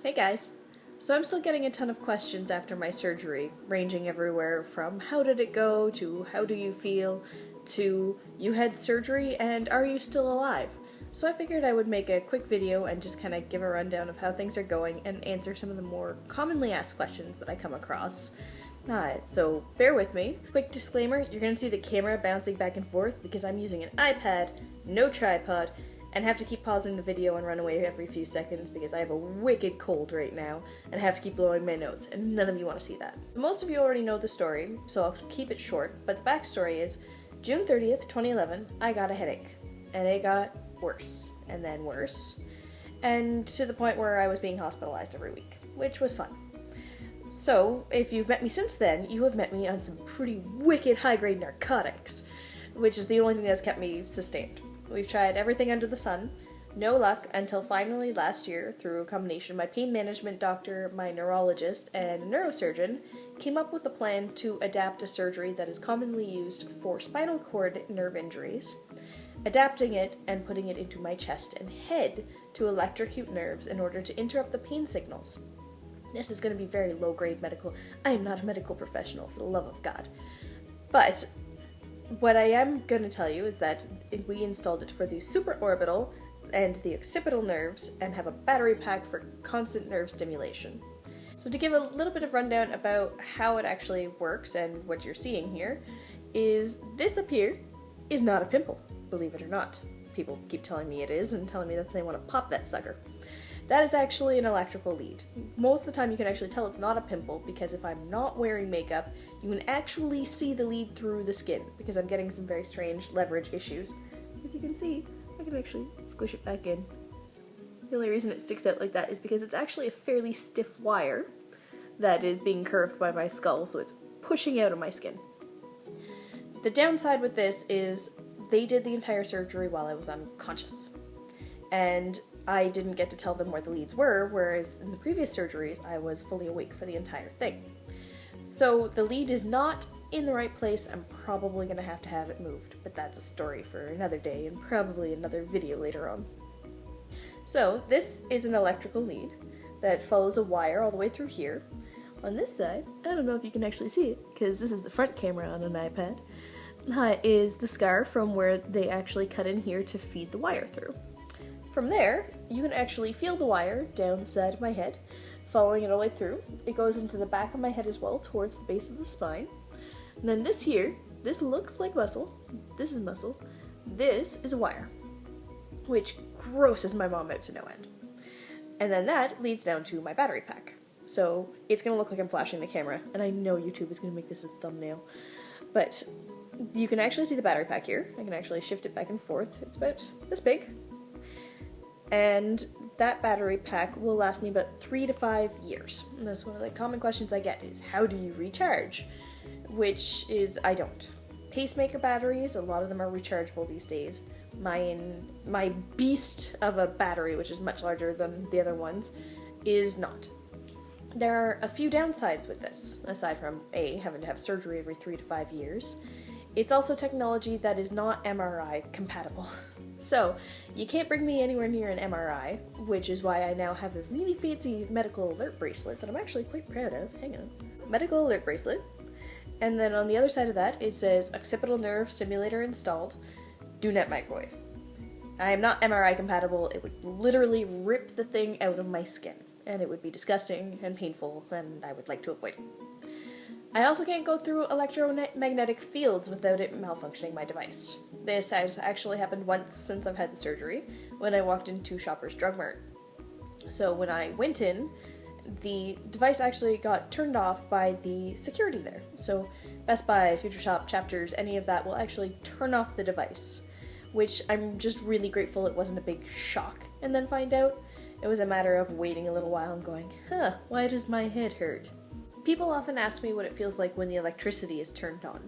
Hey guys! So I'm still getting a ton of questions after my surgery, ranging everywhere from how did it go, to how do you feel, to you had surgery and are you still alive? So I figured I would make a quick video and just kind of give a rundown of how things are going and answer some of the more commonly asked questions that I come across. So bear with me. Quick disclaimer, you're going to see the camera bouncing back and forth because I'm using an iPad, no tripod, and have to keep pausing the video and run away every few seconds because I have a wicked cold right now and have to keep blowing my nose, and none of you want to see that. Most of you already know the story, so I'll keep it short, but the backstory is June 30th, 2011, I got a headache, and it got worse, and then worse, and to the point where I was being hospitalized every week, which was fun. So, if you've met me since then, you have met me on some pretty wicked high-grade narcotics, which is the only thing that's kept me sustained. We've tried everything under the sun, no luck, until finally last year, through a combination of my pain management doctor, my neurologist, and a neurosurgeon, came up with a plan to adapt a surgery that is commonly used for spinal cord nerve injuries, adapting it and putting it into my chest and head to electrocute nerves in order to interrupt the pain signals. This is going to be very low-grade medical. I am not a medical professional, for the love of God. But what I am going to tell you is that we installed it for the supraorbital and the occipital nerves and have a battery pack for constant nerve stimulation. So to give a little bit of rundown about how it actually works and what you're seeing here, is this up here is not a pimple, believe it or not. People keep telling me it is and telling me that they want to pop that sucker. That is actually an electrical lead. Most of the time you can actually tell it's not a pimple because if I'm not wearing makeup, you can actually see the lead through the skin because I'm getting some very strange leverage issues. As you can see, I can actually squish it back in. The only reason it sticks out like that is because it's actually a fairly stiff wire that is being curved by my skull, so it's pushing out of my skin. The downside with this is they did the entire surgery while I was unconscious. And I didn't get to tell them where the leads were, whereas in the previous surgeries, I was fully awake for the entire thing. So the lead is not in the right place. I'm probably going to have it moved, but that's a story for another day and probably another video later on. So this is an electrical lead that follows a wire all the way through here. On this side, I don't know if you can actually see it, because this is the front camera on an iPad, is the scar from where they actually cut in here to feed the wire through. From there, you can actually feel the wire down the side of my head, following it all the way through. It goes into the back of my head as well, towards the base of the spine. And then this here, this looks like muscle. This is muscle. This is a wire, which grosses my mom out to no end. And then that leads down to my battery pack. So it's going to look like I'm flashing the camera, and I know YouTube is going to make this a thumbnail. But you can actually see the battery pack here. I can actually shift it back and forth. It's about this big. And that battery pack will last me about 3 to 5 years. And that's one of the common questions I get is, how do you recharge? Which is, I don't. Pacemaker batteries, a lot of them are rechargeable these days. My beast of a battery, which is much larger than the other ones, is not. There are a few downsides with this, aside from having to have surgery every 3 to 5 years. It's also technology that is not MRI compatible. So, you can't bring me anywhere near an MRI, which is why I now have a really fancy medical alert bracelet that I'm actually quite proud of. Hang on. Medical alert bracelet. And then on the other side of that, it says occipital nerve stimulator installed. Do not microwave. I am not MRI compatible. It would literally rip the thing out of my skin. And it would be disgusting and painful, and I would like to avoid it. I also can't go through electromagnetic fields without it malfunctioning my device. This has actually happened once since I've had the surgery, when I walked into Shoppers Drug Mart. So when I went in, the device actually got turned off by the security there. So Best Buy, Future Shop, Chapters, any of that will actually turn off the device, which I'm just really grateful it wasn't a big shock. And then find out it was a matter of waiting a little while and going, why does my head hurt? People often ask me what it feels like when the electricity is turned on.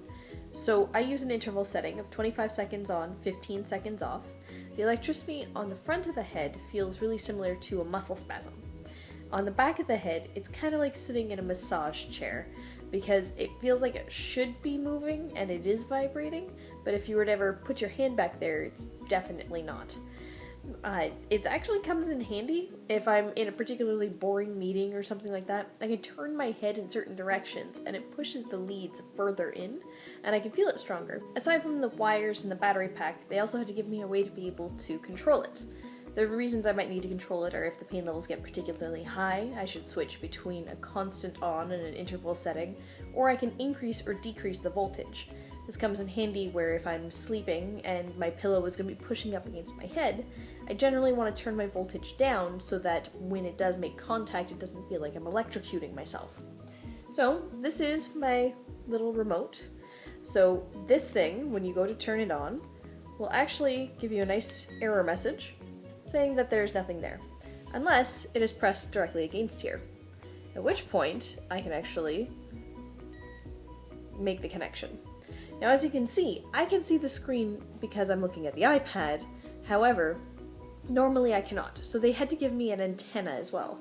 So I use an interval setting of 25 seconds on, 15 seconds off. The electricity on the front of the head feels really similar to a muscle spasm. On the back of the head, it's kind of like sitting in a massage chair because it feels like it should be moving and it is vibrating, but if you were to ever put your hand back there, it's definitely not. It actually comes in handy if I'm in a particularly boring meeting or something like that. I can turn my head in certain directions and it pushes the leads further in, and I can feel it stronger. Aside from the wires and the battery pack, they also had to give me a way to be able to control it. The reasons I might need to control it are if the pain levels get particularly high, I should switch between a constant on and an interval setting, or I can increase or decrease the voltage. This comes in handy where if I'm sleeping and my pillow is going to be pushing up against my head, I generally want to turn my voltage down so that when it does make contact, it doesn't feel like I'm electrocuting myself. So this is my little remote. So this thing, when you go to turn it on, will actually give you a nice error message saying that there's nothing there, unless it is pressed directly against here, at which point I can actually make the connection. Now, as you can see, I can see the screen because I'm looking at the iPad. However, normally I cannot, so they had to give me an antenna as well.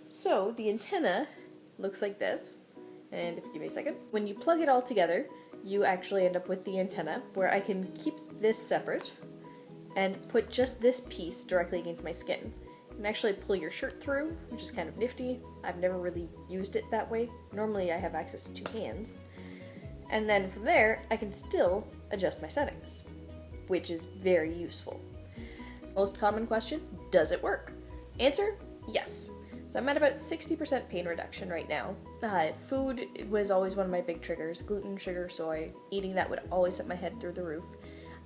So the antenna looks like this, and if you give me a second, when you plug it all together, you actually end up with the antenna where I can keep this separate and put just this piece directly against my skin. You can actually pull your shirt through, which is kind of nifty. I've never really used it that way. Normally I have access to 2 hands. And then from there, I can still adjust my settings, which is very useful. Most common question, does it work? Answer, yes. So I'm at about 60% pain reduction right now. Food was always one of my big triggers. Gluten, sugar, soy. Eating that would always set my head through the roof.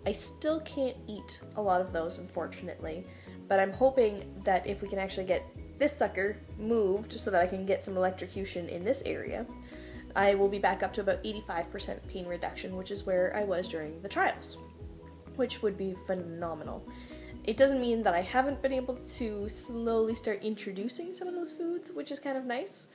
I still can't eat a lot of those, unfortunately, but I'm hoping that if we can actually get this sucker moved so that I can get some electrocution in this area, I will be back up to about 85% pain reduction, which is where I was during the trials, which would be phenomenal. It doesn't mean that I haven't been able to slowly start introducing some of those foods, which is kind of nice.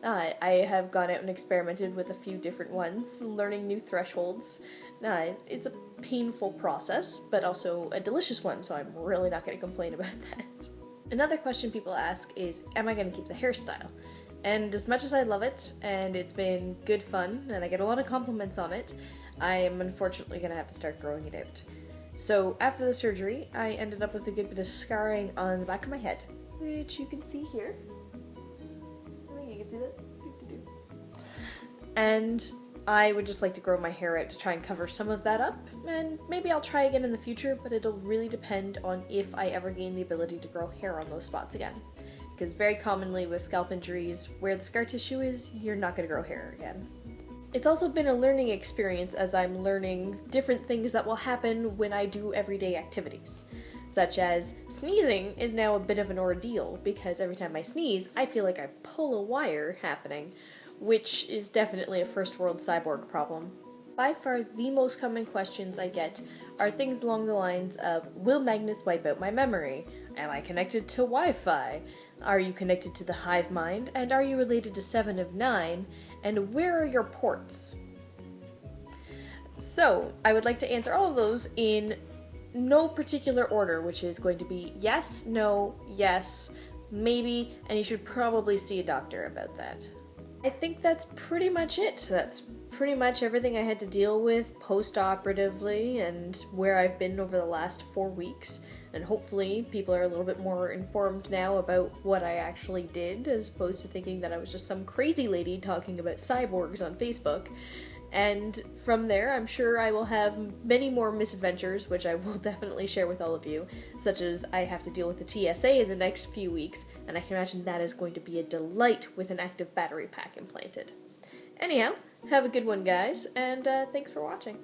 I have gone out and experimented with a few different ones, learning new thresholds. It's a painful process, but also a delicious one, so I'm really not going to complain about that. Another question people ask is, am I going to keep the hairstyle? And as much as I love it, and it's been good fun, and I get a lot of compliments on it, I am unfortunately going to have to start growing it out. So after the surgery, I ended up with a good bit of scarring on the back of my head, which you can see here. I think you can see that. And I would just like to grow my hair out to try and cover some of that up, and maybe I'll try again in the future, but it'll really depend on if I ever gain the ability to grow hair on those spots again. Because very commonly with scalp injuries, where the scar tissue is, you're not going to grow hair again. It's also been a learning experience as I'm learning different things that will happen when I do everyday activities. Such as sneezing is now a bit of an ordeal because every time I sneeze, I feel like I pull a wire happening, which is definitely a first world cyborg problem. By far the most common questions I get are things along the lines of, will magnets wipe out my memory? Am I connected to Wi-Fi? Are you connected to the Hivemind? And are you related to 7 of 9? And where are your ports? So, I would like to answer all of those in no particular order, which is going to be yes, no, yes, maybe, and you should probably see a doctor about that. I think that's pretty much it. That's pretty much everything I had to deal with post-operatively and where I've been over the last 4 weeks. And hopefully people are a little bit more informed now about what I actually did, as opposed to thinking that I was just some crazy lady talking about cyborgs on Facebook. And from there, I'm sure I will have many more misadventures, which I will definitely share with all of you, such as I have to deal with the TSA in the next few weeks, and I can imagine that is going to be a delight with an active battery pack implanted. Anyhow, have a good one, guys, and thanks for watching.